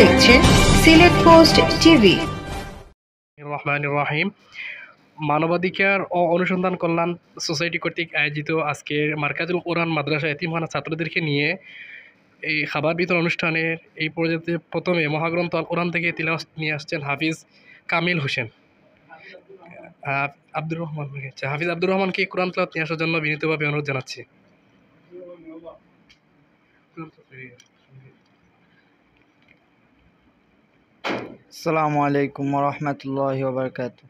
দেখছেন Sylhet post TV. রহমানির রহিম। মানবাধিকার ও অনুসন্ধান কল্যাণ সোসাইটি কর্তৃক আয়োজিত আজকের মার্কাজুল কোরআন মাদ্রাসা এতিমখানা ছাত্রদেরকে নিয়ে এই খাবার বিতরণ অনুষ্ঠানের এই পর্যায়ে প্রথমে মহাগ্রন্থ আল কোরআন থেকে তিলাওয়াত নিয়ে আসছেন হাফিজ কামিল হোসেন। আব্দুর রহমান হাফিজ আব্দুর রহমানকে কোরআন তিলাওয়াত নিয়ে আসার জন্য বিনীতভাবে অনুরোধ জানাচ্ছি। السلام عليكم ورحمة الله وبركاته.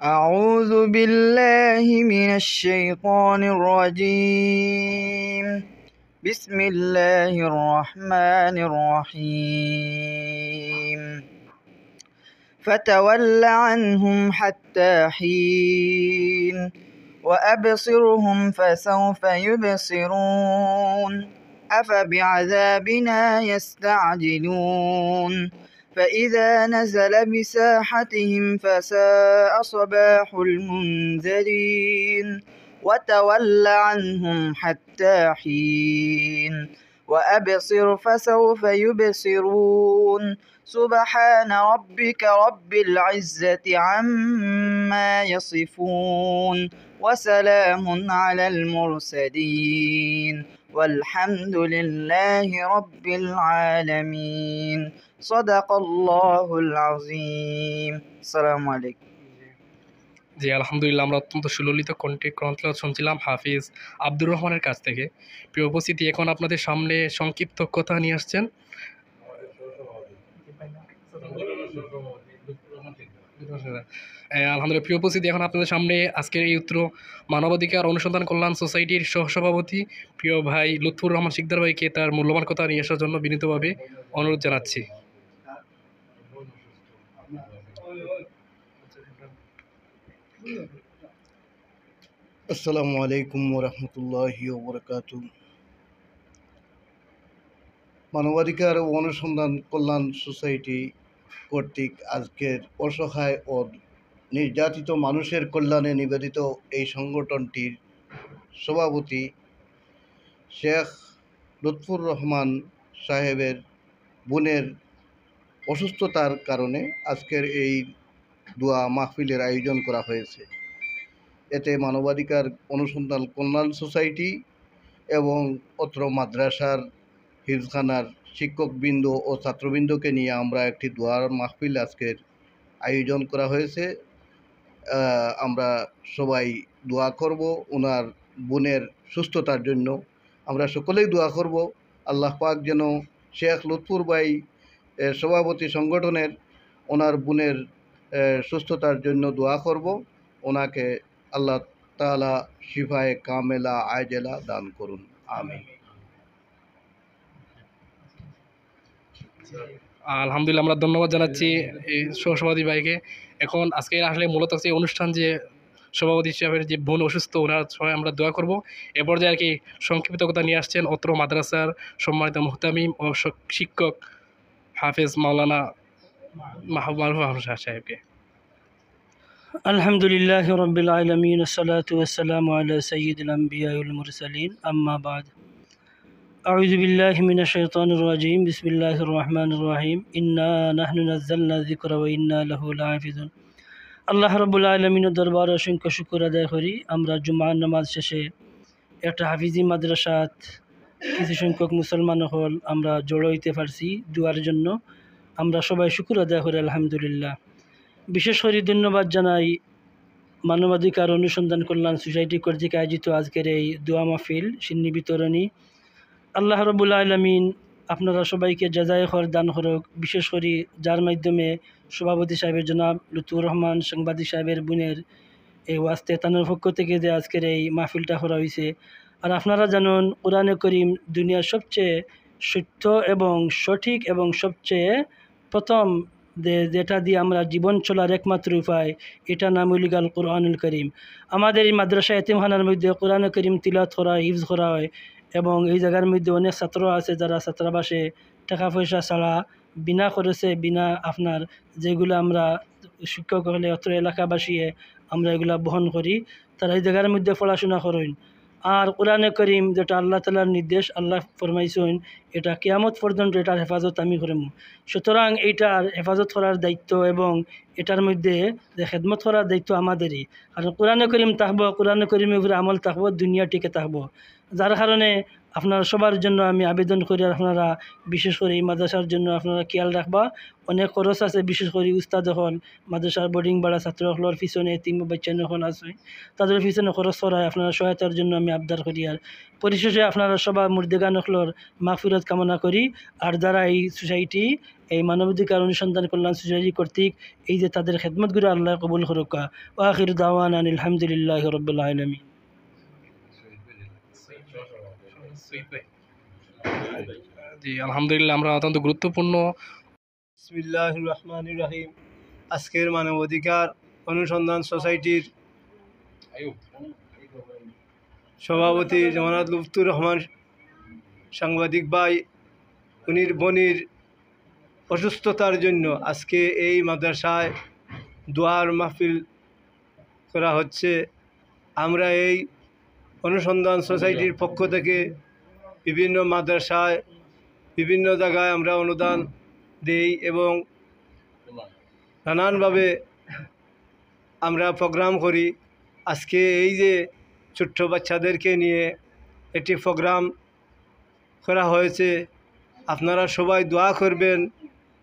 أعوذ بالله من الشيطان الرجيم. بسم الله الرحمن الرحيم. فتول عنهم حتى حين وأبصرهم فسوف يبصرون أفبعذابنا يستعجلون فإذا نزل بساحتهم فساء صباح المنذرين وتول عنهم حتى حين وأبصر فسوف يبصرون سبحان ربك رب العزة عما يصفون وسلام على المرسلين والحمد لله رب العالمين صدق الله العظيم. السلام عليكم. জি আলহামদুলিল্লাহ, আমরা অত্যন্ত সুললিত কণ্ঠে কোরআন তিলাওয়াত শুনছিলাম হাফিজ আব্দুর রহমানের কাছ থেকে। প্রিয় উপস্থিতি, এখন আপনাদের সামনে সংক্ষিপ্ত কথা নিয়ে আসছেন আলহামদুলিল্লাহ। প্রিয় উপস্থিতি, এখন আপনাদের সামনে আজকের এই উত্তর মানবাধিকার অনুসন্ধান কল্যাণ সোসাইটির সহসভাপতি প্রিয় ভাই লুৎফুর রহমান শিকদার ভাইকে তার মূল্যবান কথা নিয়ে আসার জন্য বিনীতভাবে অনুরোধ জানাচ্ছি। আসসালামু আলাইকুম ওরহমতুল্লাহি ওবরাকাতুহ। মানবাধিকার ও অনুসন্ধান কল্যাণ সোসাইটি কর্তৃক আজকের অসহায় ও নির্যাতিত মানুষের কল্যাণে নিবেদিত এই সংগঠনটির সভাপতি শেখ লুৎফুর রহমান সাহেবের বোনের অসুস্থতার কারণে আজকের এই দোয়া মাহফিলের আয়োজন করা হয়েছে। এতে মানবাধিকার অনুসন্ধান কল্যাণ সোসাইটি এবং অত্র মাদ্রাসার হিফজখানার শিক্ষকবৃন্দ ও ছাত্রবৃন্দকে নিয়ে আমরা একটি দোয়ার মাহফিল আজকের আয়োজন করা হয়েছে। আমরা সবাই দোয়া করব ওনার বোনের সুস্থতার জন্য। আমরা সকলেই দোয়া করব আল্লাহ পাক যেন শেখ লুৎফুর ভাই সভাপতি সংগঠনের ওনার বোনের সুস্থতার জন্য দোয়া করব। ওনাকে আল্লাহ তাআলা শিফায়ে কামেলা আজেলা দান করুন, আমিন। আলহামদুলিল্লাহ, আমরা ধন্যবাদ জানাচ্ছি এই সহসভাপতি ভাইকে। এখন আজকে আসলে মূলত হচ্ছে অনুষ্ঠান যে সভাপতি হিসাবে যে বোন অসুস্থ, ওনার সবাই আমরা দোয়া করব। এ পর্যায়ে আর কি সংক্ষিপ্ত কথা নিয়ে আসছেন অত্র মাদ্রাসার সম্মানিত মুহতামিম ও শিক্ষক হাফেজ মাওলানা মারুফ আহমদ সাহেবকে। আলহামদুলিল্লাহ রব্বিল আলামিন আসসালাতু ওয়াসসালামু আলা সাইয়্যিদিল আমবিয়া ওয়াল মুরসালিন আম্মা বাদ। আউযু বিল্লাহি মিনাশ শাইতানির রাজীম। বিসমিল্লাহির রহমানির রহিম। ইন্না নাহনু নাযালনা যিকরা ওয়া ইন্না লাহু লাহাফিজুন। আল্লাহ রাব্বুল আলামিনের দরবারে অসংখ্য শুকর আদায় করি। আমরা জুমার নামাজ শেষে একটা হাফিজি মাদ্রাসাত কিছু সংখ্যক মুসলমান হল আমরা জড়ো হইতে পারছি দুয়ার জন্য। আমরা সবাই শুকর আদায় করি আলহামদুলিল্লাহ। বিশেষ করে ধন্যবাদ জানাই মানবাধিকার অনুসন্ধান কল্যাণ সোসাইটি কর্তৃক আয়োজিত আজকের এই দোয়া মাহফিল সিন্নি বিতরণী। আল্লাহ রাব্বুল আলামিন আপনারা সবাইকে জাযায়ে খৈর দান করুক। বিশেষ করে যার মাধ্যমে সভাপতি সাহেবের জনাব লুৎফুর রহমান সাংবাদিক সাহেবের বোনের এই ওয়াস্তে তানোর পক্ষ থেকে যে আজকের এই মাহফিলটা করা হয়েছে। আর আপনারা জানুন কোরআনে করিম দুনিয়ার সবচেয়ে সত্য এবং সঠিক এবং সবচেয়ে প্রথম যেটা দিয়ে আমরা জীবন চলার একমাত্র উপায়, এটা নাম হইল কোরআনুল করিম। আমাদের এই মাদ্রাসা এতিমখানার মধ্যে কোরআনে করিম তিলাওয়াত করা হয়, হিফজ করা হয় এবং এই জায়গার মধ্যে অনেক ছাত্র আছে যারা ছাত্রাবাসে টাকা পয়সা ছাড়া বিনা খরচে বিনা আপনার যেগুলো আমরা শিক্ষক হলে অত্র এলাকাবাসী আমরা এগুলা বহন করি, তারা এই জায়গার মধ্যে পড়াশোনা করেন। আর কোরআনে করিম যেটা আল্লাহ তাআলার নির্দেশ, আল্লাহ ফরমাইছেন এটা কিয়ামত পর্যন্ত এটার হেফাজত আমি করিম। সুতরাং এইটার হেফাজত করার দায়িত্ব এবং এটার মধ্যে যে খেদমত করার দায়িত্ব আমাদেরই। কারণ কোরআনে করিম থাকবো, কোরআনে করিমের উপরে আমল থাকবো, দুনিয়া টিকে থাকবো। যার কারণে আপনারা সবার জন্য আমি আবেদন করি, আপনারা বিশেষ করে এই মাদ্রাসার জন্য আপনারা খেয়াল রাখবা। অনেক খরচ আছে, বিশেষ করে উস্তাদ হল মাদ্রাসার বোর্ডিং বাড়া ছাত্রসকলের পিছনে তিন বাচ্চা যখন আছে তাদের পিছনে খরচ করায় আপনারা সহায়তার জন্য আমি আবদার করি। আর পরিশেষে আপনারা সবার মুর্দেগান হকলর মাগফিরাত কামনা করি। আর যারা এই সোসাইটি, এই মানবাধিকার অনুসন্ধান কল্যাণ সোসাইটি কর্তৃক এই যে তাদের খেদমতগুলো আল্লাহ কবুল করুকা। ওয়া আখিরু দাওয়ানা আলহামদুলিল্লাহি রাব্বিল আলামিন। জি আলহামদুলিল্লাহ, আমরা অত্যন্ত গুরুত্বপূর্ণ বিসমিল্লাহির রহমানির রহিম। আজকের মানবাধিকার অনুসন্ধান সোসাইটির সভাপতি জনাব লুৎফুর রহমান সাংবাদিক ভাই, উনির বনির অসুস্থতার জন্য আজকে এই মাদ্রাসায় দোয়ার মাহফিল করা হচ্ছে। আমরা এই অনুসন্ধান সোসাইটির পক্ষ থেকে বিভিন্ন মাদ্রাসায় বিভিন্ন জায়গায় আমরা অনুদান দেই এবং নানানভাবে আমরা প্রোগ্রাম করি। আজকে এই যে ছোট্ট বাচ্চাদেরকে নিয়ে একটি প্রোগ্রাম করা হয়েছে, আপনারা সবাই দোয়া করবেন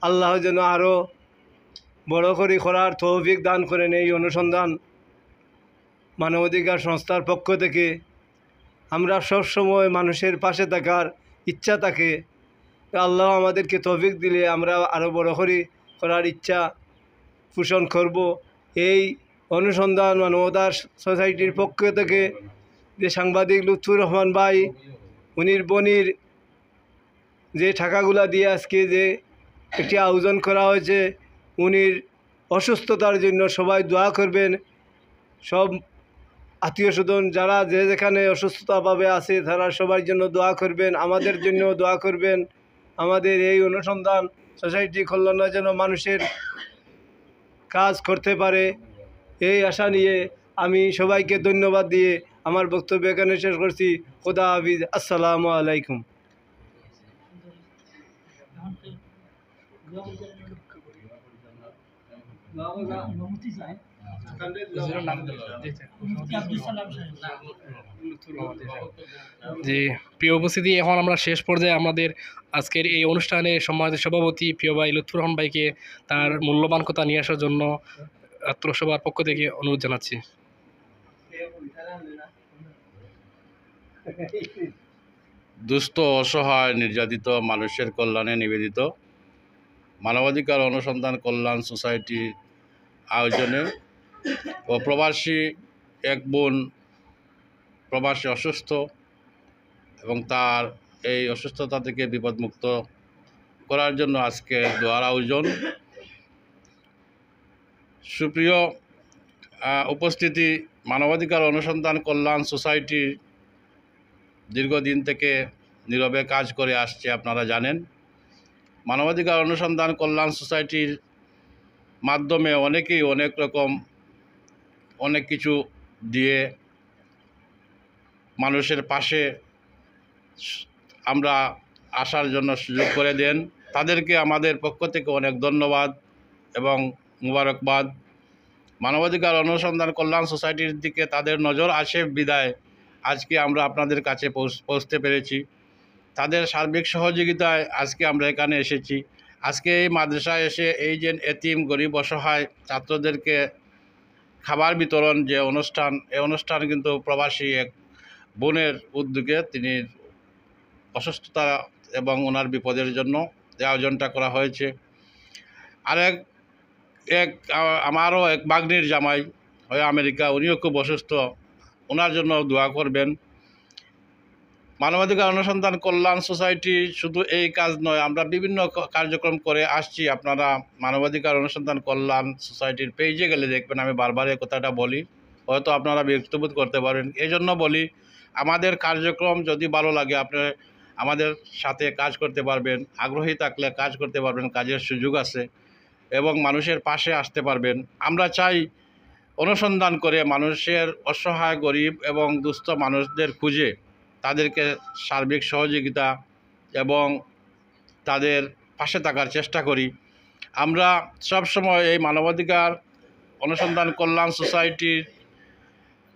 আল্লাহ যেন আরও বড় করে করার তৌফিক দান করেন। এই অনুসন্ধান মানবাধিকার সংস্থার পক্ষ থেকে আমরা সবসময় মানুষের পাশে থাকার ইচ্ছা থাকে। আল্লাহ আমাদেরকে তৌফিক দিলে আমরা আরও বড় করে করার ইচ্ছা পোষণ করব। এই অনুসন্ধান মানবতার সোসাইটির পক্ষ থেকে যে সাংবাদিক লুৎফুর রহমান ভাই, উনির বনির যে টাকাগুলা দিয়ে আজকে যে একটি আয়োজন করা হয়েছে, উনির অসুস্থতার জন্য সবাই দোয়া করবেন। সব আত্মীয় স্বজন যারা যে যেখানে অসুস্থতাভাবে আছে তারা সবার জন্য দোয়া করবেন, আমাদের জন্য দোয়া করবেন। আমাদের এই অনুসন্ধান সোসাইটি কল্যাণে যেন মানুষের কাজ করতে পারে, এই আশা নিয়ে আমি সবাইকে ধন্যবাদ দিয়ে আমার বক্তব্য এখানে শেষ করছি। খোদা হাফিজ, আসসালামু আলাইকুম। জি প্রিয় উপস্থিতি, এখন আমরা শেষ পর্যায়ে আমাদের আজকের এই অনুষ্ঠানে সম্মানিত সভাপতি প্রিয় ভাই লুৎফুর রহমান ভাইকে তার মূল্যবান কথা নিয়ে আসার জন্য আত্মসভার পক্ষ থেকে অনুরোধ জানাচ্ছি। দুস্থ, অসহায়, নির্যাতিত মানুষের কল্যাণে নিবেদিত মানবাধিকার অনুসন্ধান কল্যাণ সোসাইটির আয়োজনে ও প্রবাসী এক বোন প্রবাসী অসুস্থ এবং তার এই অসুস্থতা থেকে বিপদমুক্ত করার জন্য আজকে দোয়ার আয়োজন। সুপ্রিয় উপস্থিতি, মানবাধিকার অনুসন্ধান কল্যাণ সোসাইটির দীর্ঘদিন থেকে নীরবে কাজ করে আসছে, আপনারা জানেন। মানবাধিকার অনুসন্ধান কল্যাণ সোসাইটির মাধ্যমে অনেকেই অনেক রকম অনেক কিছু দিয়ে মানুষের পাশে আমরা আসার জন্য সুযোগ করে দেন। তাদেরকে আমাদের পক্ষ থেকে অনেক ধন্যবাদ এবং মুবারকবাদ। মানবাধিকার অনুসন্ধান কল্যাণ সোসাইটির দিকে তাদের নজর আসে বিদায় আজকে আমরা আপনাদের কাছে পৌঁছতে পেরেছি। তাদের সার্বিক সহযোগিতায় আজকে আমরা এখানে এসেছি। আজকে এই মাদ্রাসায় এসে এই যে এতিম গরিব অসহায় ছাত্রদেরকে খাবার বিতরণ যে অনুষ্ঠান, এই অনুষ্ঠান কিন্তু প্রবাসী এক বোনের উদ্যোগে, তিনি অসুস্থতা এবং ওনার বিপদের জন্য এই আয়োজনটা করা হয়েছে। আর আমারও এক বাগ্নির জামাই হয় আমেরিকা, উনিও খুব অসুস্থ, ওনার জন্য দোয়া করবেন। মানবাধিকার অনুসন্ধান কল্যাণ সোসাইটি শুধু এই কাজ নয়, আমরা বিভিন্ন কার্যক্রম করে আসছি। আপনারা মানবাধিকার অনুসন্ধান কল্যাণ সোসাইটির পেজে গেলে দেখবেন, আমি বারবার এই কথাটা বলি, হয়তো আপনারা বিরক্তবোধ করতে পারেন। এই জন্য বলি, আমাদের কার্যক্রম যদি ভালো লাগে আপনারা আমাদের সাথে কাজ করতে পারবেন, আগ্রহী থাকলে কাজ করতে পারবেন, কাজের সুযোগ আছে এবং মানুষের পাশে আসতে পারবেন। আমরা চাই অনুসন্ধান করে মানুষের অসহায় গরিব এবং দুস্থ মানুষদের খুঁজে তাদেরকে সার্বিক সহযোগিতা এবং তাদের পাশে থাকার চেষ্টা করি। আমরা সবসময় এই মানবাধিকার অনুসন্ধান কল্যাণ সোসাইটির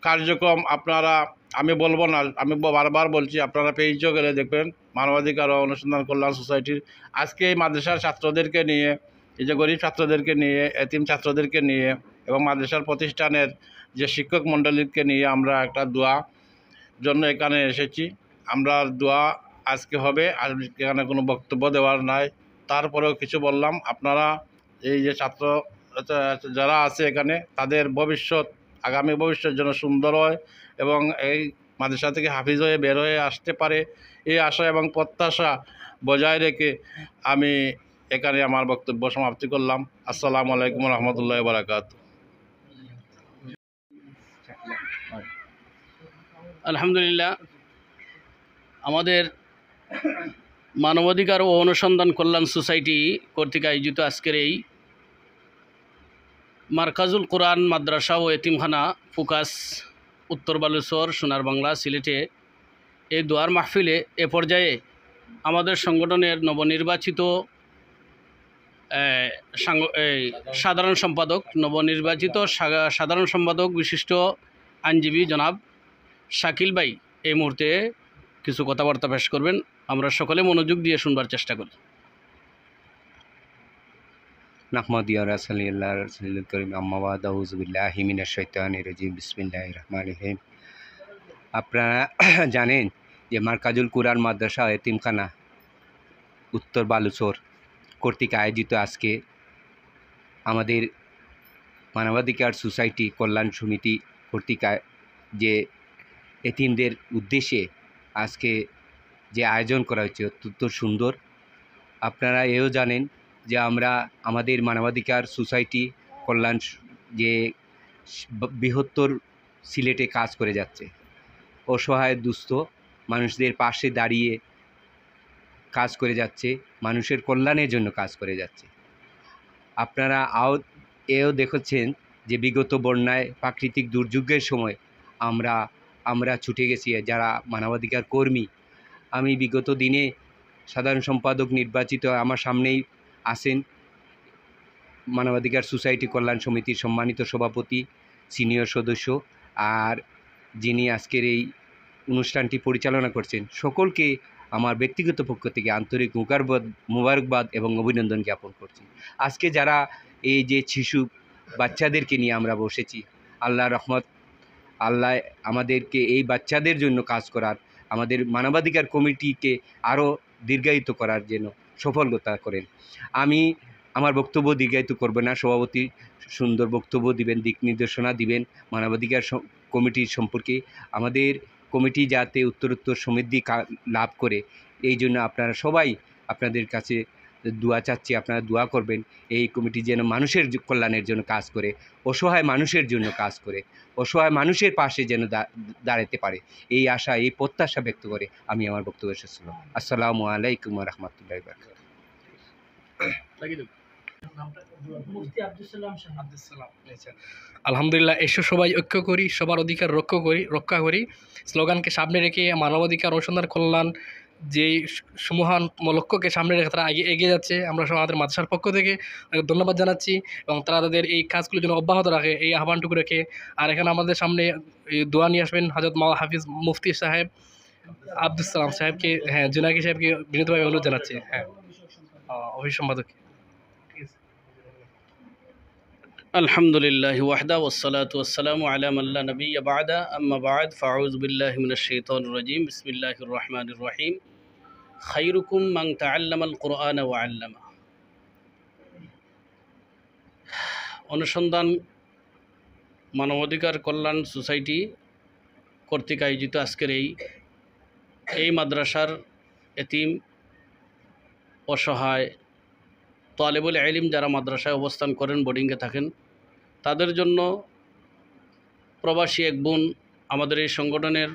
কার্যক্রম আপনারা, আমি বলবো না, আমি বারবার বলছি, আপনারা পেজও গেলে দেখবেন মানবাধিকার ও অনুসন্ধান কল্যাণ সোসাইটির। আজকে এই মাদ্রাসার ছাত্রদেরকে নিয়ে, এই যে গরিব ছাত্রদেরকে নিয়ে, এতিম ছাত্রদেরকে নিয়ে এবং মাদ্রাসার প্রতিষ্ঠানের যে শিক্ষক মণ্ডলীকে নিয়ে আমরা একটা দোয়া জন্য এখানে এসেছি। আমরা দোয়া আজকে হবে, আর এখানে কোনো বক্তব্য দেওয়ার নাই, তারপরেও কিছু বললাম। আপনারা এই যে ছাত্র যারা আছে এখানে, তাদের ভবিষ্যৎ, আগামী ভবিষ্যৎ যেন সুন্দর হয় এবং এই মাদ্রাসা থেকে হাফিজ হয়ে বের হয়ে আসতে পারে, এই আশা এবং প্রত্যাশা বজায় রেখে আমি এখানে আমার বক্তব্য সমাপ্তি করলাম। আসসালামু আলাইকুম রহমতুল্লাহ বারাকাতুহু। আলহামদুলিল্লাহ, আমাদের মানবাধিকার ও অনুসন্ধান কল্যাণ সোসাইটি কর্তৃক আয়োজিত আজকের এই মার্কাজুল কোরআন মাদ্রাসা ও এতিমখানা ফোকাস উত্তর বালুচর, সোনার বাংলা, সিলেটে এই দোয়ার মাহফিলে এ পর্যায়ে আমাদের সংগঠনের নবনির্বাচিত সাধারণ সম্পাদক বিশিষ্ট আইনজীবী জনাব শাকিল ভাই এই মুহূর্তে কিছু কথাবার্তা পেশ করবেন। আমরা সকলে মনোযোগ দিয়ে শুনবার চেষ্টা করি। নাহমাদিয়া রাসূলিল্লাহ রাসূলুল করিম আম্মা বাদ আউযু বিল্লাহি মিনাশ শাইতানির রাজিম বিসমিল্লাহির রহমানির রহিম। আপনারা জানেন যে মার্কাজুল কোরআন মাদ্রাসা এতিমখানা উত্তর বালুচর কর্তৃক আয়োজিত আজকে আমাদের মানবাধিকার সোসাইটি কল্যাণ সমিতি কর্তৃক যে এতিমদের উদ্দেশ্যে আজকে যে আয়োজন করা হয়েছে অত্যন্ত সুন্দর। আপনারা এও জানেন যে আমরা আমাদের মানবাধিকার সোসাইটি কল্যাণ যে বৃহত্তর সিলেটে কাজ করে যাচ্ছে, অসহায় দুস্থ মানুষদের পাশে দাঁড়িয়ে কাজ করে যাচ্ছে, মানুষের কল্যাণের জন্য কাজ করে যাচ্ছে। আপনারা এও দেখেছেন যে বিগত বন্যায়, প্রাকৃতিক দুর্যোগের সময় আমরা ছুটে গেছি যারা মানবাধিকার কর্মী। আমি বিগত দিনে সাধারণ সম্পাদক নির্বাচিত, আমার সামনেই আছেন মানবাধিকার সোসাইটি কল্যাণ সমিতির সম্মানিত সভাপতি, সিনিয়র সদস্য, আর যিনি আজকের এই অনুষ্ঠানটি পরিচালনা করছেন, সকলকে আমার ব্যক্তিগত পক্ষ থেকে আন্তরিক মুবারকবাদ এবং অভিনন্দন জ্ঞাপন করছি। আজকে যারা এই যে শিশু বাচ্চাদেরকে নিয়ে আমরা বসেছি, আল্লাহর রহমত, আল্লাহ আমাদেরকে এই বাচ্চাদের জন্য কাজ করার, আমাদের মানবাধিকার কমিটিকে আরও দীর্ঘায়িত করার জন্য সফলতা করেন। আমি আমার বক্তব্য দীর্ঘায়িত করব না, সভাপতি সুন্দর বক্তব্য দিবেন, দিক নির্দেশনা দিবেন মানবাধিকার কমিটির সম্পর্কে। আমাদের কমিটি যাতে উত্তরোত্তর সমৃদ্ধি লাভ করে, এই জন্য আপনারা সবাই, আপনাদের কাছে দোয়া চাচ্ছি, আপনারা দোয়া করবেন এই কমিটি যেন মানুষের কল্যাণের জন্য কাজ করে, অসহায় মানুষের জন্য কাজ করে, অসহায় মানুষের পাশে যেন দাঁড়াতে পারে, এই আশা, এই প্রত্যাশা ব্যক্ত করে আমি আমার বক্তব্য শেষ করলাম। আসসালামু আলাইকুম ওয়া রাহমাতুল্লাহি ওয়া বারাকাতুহু। আলহামদুলিল্লাহ, এসো সবাই ঐক্য করি, সবার অধিকার রক্ষা করি স্লোগানকে সামনে রেখে মানবাধিকার অনুসন্ধান কল্যাণ যেই সুমহান লক্ষ্যকে সামনে রেখে তারা এগিয়ে যাচ্ছে। আমরা সব আমাদের মাদ্রাসার পক্ষ থেকে ধন্যবাদ জানাচ্ছি এবং তারা তাদের এই কাজগুলোর জন্য অব্যাহত রাখে, এই আহ্বানটুকু রেখে। আর এখানে আমাদের সামনে দোয়া নিয়ে আসবেন হযরত মাওলানা হাফিজ মুফতি সাহেব আব্দুল সালাম সাহেবকে, জুনাকি সাহেবকে বিনীতভাবে অনুরোধ জানাচ্ছি, অফিস সম্পাদক। আলহামদুলিল্লাহি ওয়াহদা ওয়াসসালাতু ওয়াসসালামু আলা মান লা নাবিয়্যা বা'দা, আম্মা বা'দ, ফাআউযু বিল্লাহি মিনাশ শাইতানির রাজীম, বিসমিল্লাহির রহমানির রহিম। খায়রুকুম মান তাআল্লামাল কুরআনা ওয়া আল্লামা। অনুসন্ধান মানবাধিকার কল্যাণ সোসাইটি কর্তৃক আয়োজিত আজকের এই মাদ্রাসার এতিম, অসহায় তালেবুল ইলম যারা মাদ্রাসায় অবস্থান করেন, বোর্ডিংয়ে থাকেন, তাদের জন্য প্রবাসী এক বোন, আমাদের এই সংগঠনের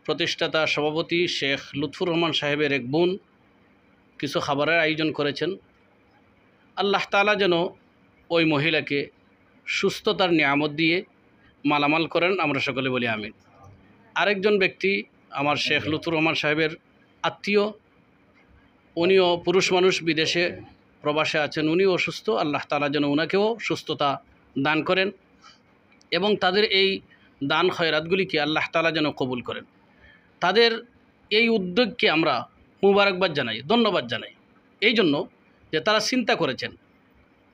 প্রতিষ্ঠাতা সভাপতি শেখ লুৎফুর রহমান সাহেবের এক বোন কিছু খাবারের আয়োজন করেছেন। আল্লাহ তাআলা যেন ওই মহিলাকে সুস্থতার নিয়ামত দিয়ে মালামাল করেন, আমরা সকলে বলি আমিন। আরেকজন ব্যক্তি আমার শেখ লুতুর রহমান সাহেবের আত্মীয়, উনিও পুরুষ মানুষ, বিদেশে প্রবাসে আছেন, উনিও অসুস্থ। আল্লাহ তাআলা যেন ওনাকেও সুস্থতা দান করেন এবং তাদের এই দান খয়রাতগুলিকে আল্লাহ তাআলা যেন কবুল করেন। তাদের এই উদ্যোগকে আমরা মুবারকবাদ জানাই, ধন্যবাদ জানাই, এই জন্য যে তারা চিন্তা করেছেন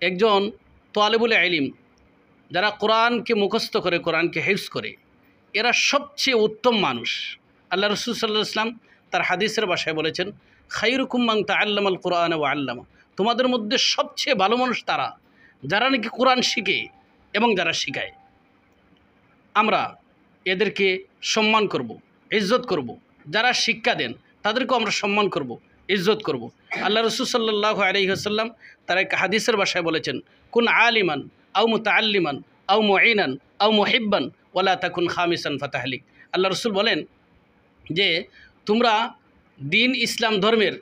একজন তালেবুল ইলম যারা কোরআনকে মুখস্থ করে, কোরআনকে হিফজ করে, এরা সবচেয়ে উত্তম মানুষ। আল্লাহ রাসূল সাল্লাল্লাহু আলাইহি ওয়াসাল্লাম তার হাদিসের ভাষায় বলেছেন, খায়রুকুম মান তাআল্লামাল কুরআন ওয়া আল্লামা, তোমাদের মধ্যে সবচেয়ে ভালো মানুষ তারা যারা নাকি কোরআন শিখে এবং যারা শিখায়। আমরা এদেরকে সম্মান করব, ইজ্জত করব। যারা শিক্ষা দেন তাদেরকেও আমরা সম্মান করব, ইজ্জত করব। আল্লাহ রাসূল সাল্লাল্লাহু আলাইহি ওয়াসাল্লাম তার এক হাদিসের ভাষায় বলেছেন, কুন আলিমান আও মুতাআল্লিমান আও মুঈনান আও মুহিব্বান ওয়ালা তাকুন খামিসান ফাতাহলিক। আল্লাহ রাসূল বলেন যে তোমরা দিন ইসলাম ধর্মের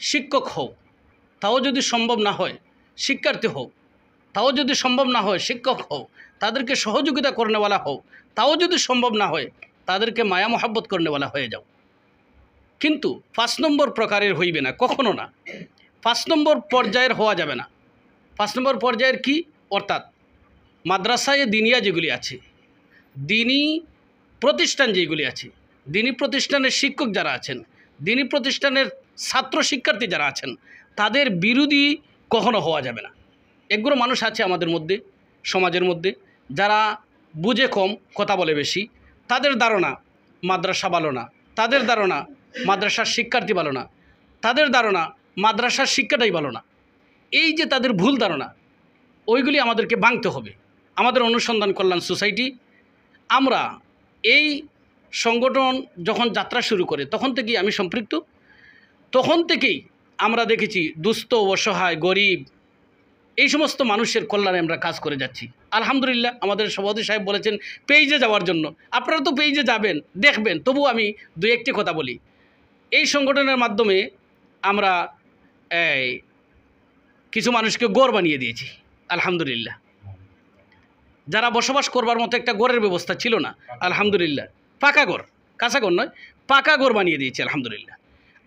শিক্ষক হও, তাও যদি সম্ভব না হয় শিক্ষার্থী হও, তাও যদি সম্ভব না হয় শিক্ষক হও, তাদেরকে সহযোগিতা করনেওয়ালা হও, তাও যদি সম্ভব না হয় তাদেরকে মায়া মহাব্বত করনেওয়ালা হয়ে যাও। কিন্তু 5 নম্বর প্রকারের হইবে না, কখনো না। 5 নম্বর পর্যায়ের হওয়া যাবে না। 5 নম্বর পর্যায়ের কি? অর্থাৎ মাদ্রাসায় দিনিয়া যেগুলি আছে, দিনী প্রতিষ্ঠান যেগুলি আছে, দিনী প্রতিষ্ঠানের শিক্ষক যারা আছেন, দিনী প্রতিষ্ঠানের ছাত্র শিক্ষার্থী যারা আছেন, তাদের বিরোধী কখনো হওয়া যাবে না। একগুলো মানুষ আছে আমাদের মধ্যে, সমাজের মধ্যে, যারা বুঝে কম, কথা বলে বেশি। তাদের ধারণা মাদ্রাসা ভালো না, তাদের ধারণা মাদ্রাসার শিক্ষার্থী ভালো না, তাদের ধারণা মাদ্রাসার শিক্ষাটাই ভালো না। এই যে তাদের ভুল ধারণা, ওইগুলি আমাদেরকে ভাঙতে হবে। আমাদের অনুসন্ধান কল্যাণ সোসাইটি, আমরা এই সংগঠন যখন যাত্রা শুরু করে তখন থেকেই আমি সম্পৃক্ত। তখন থেকেই আমরা দেখেছি দুস্থ, অসহায়, গরিব, এই সমস্ত মানুষের কল্যাণে আমরা কাজ করে যাচ্ছি। আলহামদুলিল্লাহ, আমাদের সভাপতি সাহেব বলেছেন পেজে যাওয়ার জন্য। আপনারা তো পেজে যাবেন, দেখবেন, তবু আমি 2-1টি কথা বলি। এই সংগঠনের মাধ্যমে আমরা কিছু মানুষকে গড় বানিয়ে দিয়েছি আলহামদুলিল্লাহ। যারা বসবাস করবার মতো একটা গড়ের ব্যবস্থা ছিল না, আলহামদুলিল্লাহ পাকা গড়, কাঁচা গড় নয়, পাকা গড় বানিয়ে দিয়েছি আলহামদুলিল্লাহ।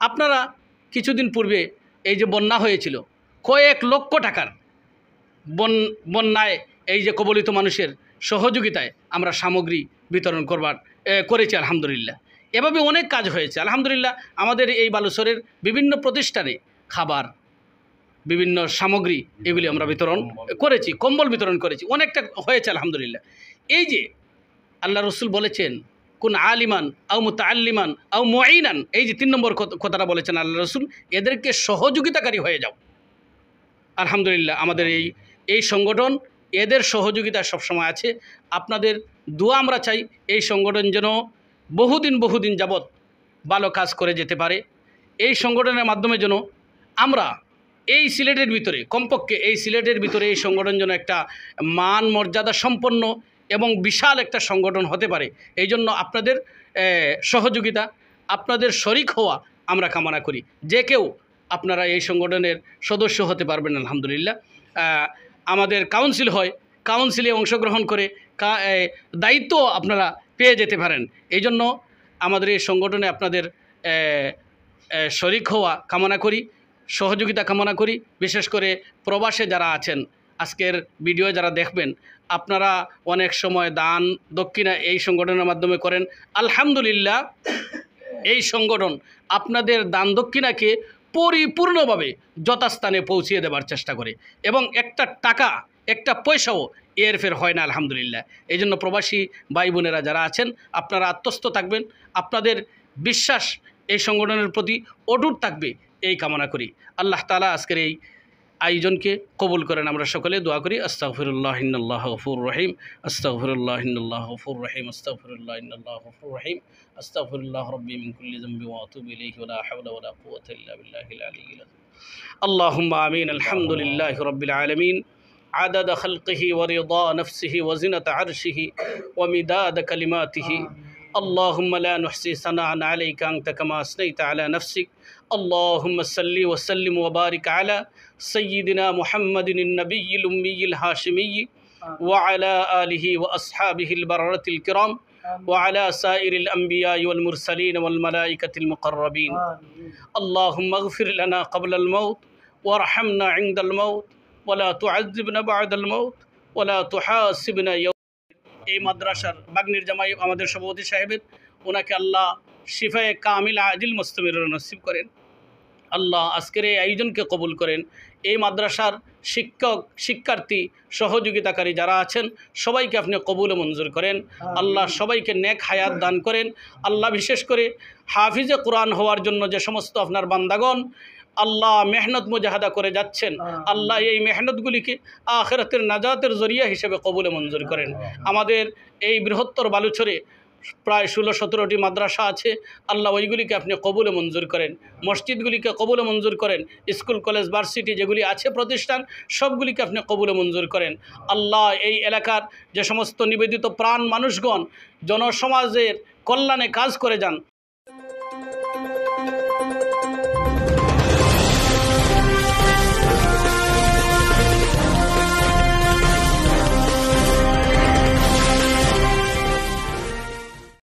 আপনারা কিছুদিন পূর্বে এই যে বন্যা হয়েছিল, কয়েক লক্ষ টাকার বন্যায় এই যে কবলিত মানুষের সহযোগিতায় আমরা সামগ্রী বিতরণ করেছি আলহামদুলিল্লাহ। এভাবে অনেক কাজ হয়েছে আলহামদুলিল্লাহ। আমাদের এই বালুচরের বিভিন্ন প্রতিষ্ঠানে খাবার, বিভিন্ন সামগ্রী, এগুলি আমরা বিতরণ করেছি, কম্বল বিতরণ করেছি, অনেকটা হয়েছে আলহামদুলিল্লাহ। এই যে আল্লাহ রসুল বলেছেন কোন আলিমান আও মুতাআল্লিমান আও মুঈনান, এই যে 3 নম্বর কথাটা বলেছেন আল্লাহ রসুল, এদেরকে সহযোগিতাকারী হয়ে যাও। আলহামদুলিল্লাহ, আমাদের এই সংগঠন এদের সহযোগিতা সবসময় আছে। আপনাদের দোয়া আমরা চাই, এই সংগঠন যেন বহুদিন যাবৎ ভালো কাজ করে যেতে পারে। এই সংগঠনের মাধ্যমে যেন আমরা এই সিলেটের ভিতরে, কমপক্ষে এই সিলেটের ভিতরে এই সংগঠন যেন একটা মান মর্যাদা সম্পন্ন এবং বিশাল একটা সংগঠন হতে পারে। এই জন্য আপনাদের সহযোগিতা, আপনাদের শরিক হওয়া আমরা কামনা করি। যে কেউ আপনারা এই সংগঠনের সদস্য হতে পারবেন আলহামদুলিল্লাহ। আমাদের কাউন্সিল হয়, কাউন্সিলে অংশগ্রহণ করে দায়িত্ব আপনারা পেয়ে যেতে পারেন। এই জন্য আমাদের এই সংগঠনে আপনাদের শরিক হওয়া কামনা করি, সহযোগিতা কামনা করি। বিশেষ করে প্রবাসে যারা আছেন, আজকের ভিডিও যারা দেখবেন, আপনারা অনেক সময় দান দক্ষিণা এই সংগঠনের মাধ্যমে করেন। আলহামদুলিল্লাহ, এই সংগঠন আপনাদের দান দক্ষিণাকে পরিপূর্ণভাবে যথাস্থানে পৌঁছিয়ে দেওয়ার চেষ্টা করে এবং একটা টাকা, একটা পয়সাও এরফের হয় না আলহামদুলিল্লাহ। এই জন্য প্রবাসী ভাই বোনেরা যারা আছেন, আপনারা আত্মস্থ থাকবেন, আপনাদের বিশ্বাস এই সংগঠনের প্রতি অটুট থাকবে, এই কামনা করি। আল্লাহ তাআলা আজকের এই আয়োজনকে কবুল করেন, আমরা সকলে দোয়া করি। আস্তাগফিরুল্লাহ ইন্নাল্লাহু গফুরুর রহিম, আস্তাগফিরুল্লাহ ইন্নাল্লাহু গফুরুর রহিম, আস্তাগফিরুল্লাহ ইন্নাল্লাহু গফুরুর রহিম, আস্তাগফিরুল্লাহ রাব্বি মিন কুল্লি যামবি ওয়া আতুবু ইলাইহি ওয়া লা হাওলা ওয়া লা কুওয়াতা ইল্লা বিল্লাহিল আলিয়্যিল আযীম। আল্লাহুম্মা আমিন। আলহামদুলিল্লাহি রাব্বিল আলামিন। عدد خلقه ورضا نفسه وزنة عرشه ومداد كلماته. اللهم لا نحصي ثناء عليك أنت كما أثنيت على نفسك. اللهم صل وسلم وبارك على سيدنا محمد النبي الأمي الهاشمي وعلى آله وأصحابه البررة الكرام وعلى سائر الأنبياء والمرسلين والملائكة المقربين اللهم اغفر لنا قبل الموت وارحمنا عند الموت ولا تعذبنا بعد الموت ولا تحاسبنا يوم এই মাদ্রাসার বাগনির জামাই আমাদের সভাপতি সাহেবের ওনাকে আল্লাহ শিফায়ে কামিল আদিল মুস্তামির নসিব করেন। আল্লাহ আজকের এই আয়োজনকে কবুল করেন। এই মাদ্রাসার শিক্ষক শিক্ষার্থী সহযোগিতাকারী যারা আছেন সবাইকে আপনি কবুল মঞ্জুর করেন। আল্লাহ সবাইকে নেক হায়াত দান করেন। আল্লাহ বিশেষ করে হাফিজে কোরআন হওয়ার জন্য যে সমস্ত আপনার বান্দাগণ আল্লাহ মেহনত মুজাহাদা করে যাচ্ছেন, আল্লাহ এই মেহনতগুলিকে আখিরাতের নাজাতের জরিয়া হিসেবে কবুলে মঞ্জুর করেন। আমাদের এই বৃহত্তর বালুচরে প্রায় 16-17টি মাদ্রাসা আছে, আল্লাহ ওইগুলিকে আপনি কবুলে মঞ্জুর করেন। মসজিদগুলিকে কবুলে মঞ্জুর করেন। স্কুল কলেজ ভার্সিটি যেগুলি আছে প্রতিষ্ঠান সবগুলিকে আপনি কবুলে মঞ্জুর করেন। আল্লাহ এই এলাকার যে সমস্ত নিবেদিত প্রাণ মানুষগণ জনসমাজের কল্যাণে কাজ করে যান